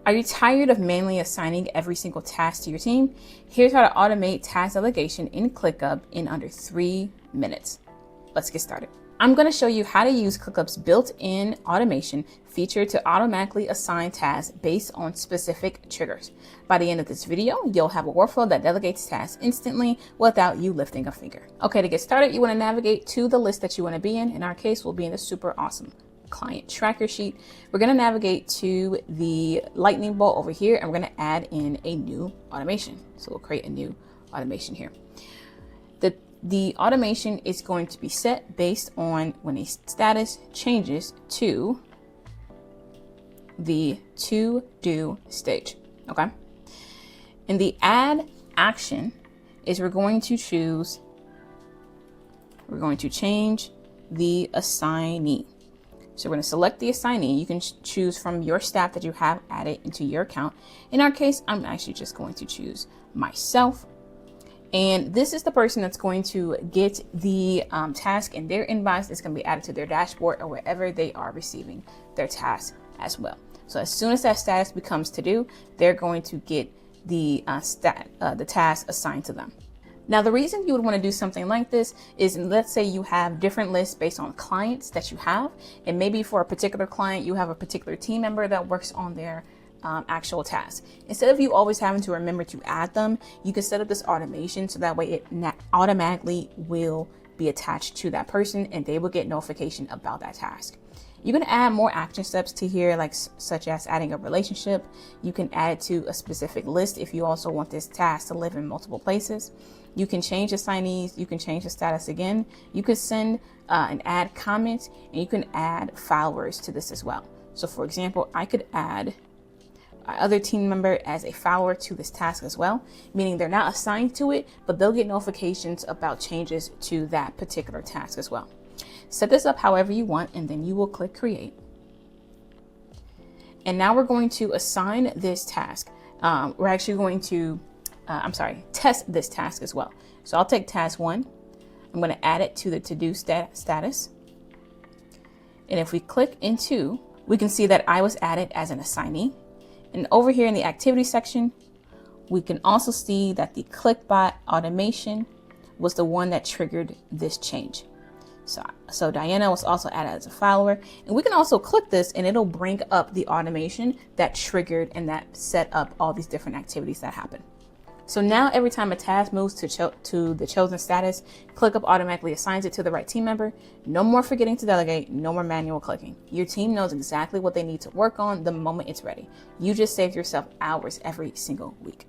Are you tired of manually assigning every single task to your team? Here's how to automate task delegation in ClickUp in under 3 minutes. Let's get started. I'm going to show you how to use ClickUp's built-in automation feature to automatically assign tasks based on specific triggers. By the end of this video, you'll have a workflow that delegates tasks instantly without you lifting a finger. Okay, to get started, you want to navigate to the list that you want to be in. In our case, we'll be in the super awesome client tracker sheet. We're going to navigate to the lightning bolt over here, and we're going to add in a new automation. So we'll create a new automation here. The automation is going to be set based on when a status changes to the to do stage. Okay. And the add action is we're going to change the assignee. So we're going to select the assignee. You can choose from your staff that you have added into your account. In our case, I'm actually just going to choose myself. And this is the person that's going to get the task in their inbox. It's going to be added to their dashboard or wherever they are receiving their task as well. So as soon as that status becomes to do, they're going to get the task assigned to them. Now, the reason you would want to do something like this is, let's say you have different lists based on clients that you have, and maybe for a particular client, you have a particular team member that works on their actual task. Instead of you always having to remember to add them, you can set up this automation so that way it automatically will be attached to that person and they will get notification about that task. You can add more action steps to here, such as adding a relationship. You can add it to a specific list if you also want this task to live in multiple places. You can change assignees. You can change the status again. You can send and add comments, and you can add followers to this as well. So for example, I could add other team member as a follower to this task as well, meaning they're not assigned to it, but they'll get notifications about changes to that particular task as well. Set this up however you want, and then you will click create. And now we're going to assign this task. We're actually going to, test this task as well. So I'll take task 1. I'm going to add it to the to-do status. And if we click into, we can see that I was added as an assignee. And over here in the activity section, we can also see that the ClickBot automation was the one that triggered this change. So Diana was also added as a follower, and we can also click this and it'll bring up the automation that triggered and that set up all these different activities that happen. So now every time a task moves to the chosen status, ClickUp automatically assigns it to the right team member. No more forgetting to delegate, no more manual clicking. Your team knows exactly what they need to work on the moment it's ready. You just saved yourself hours every single week.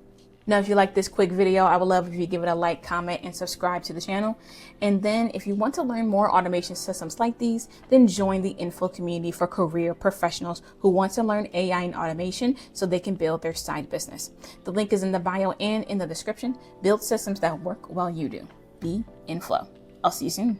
Now, if you like this quick video, I would love if you give it a like, comment, and subscribe to the channel. And then if you want to learn more automation systems like these, then join the inFlow community for career professionals who want to learn AI and automation so they can build their side business. The link is in the bio and in the description. Build systems that work while you do. Be inFlow. I'll see you soon.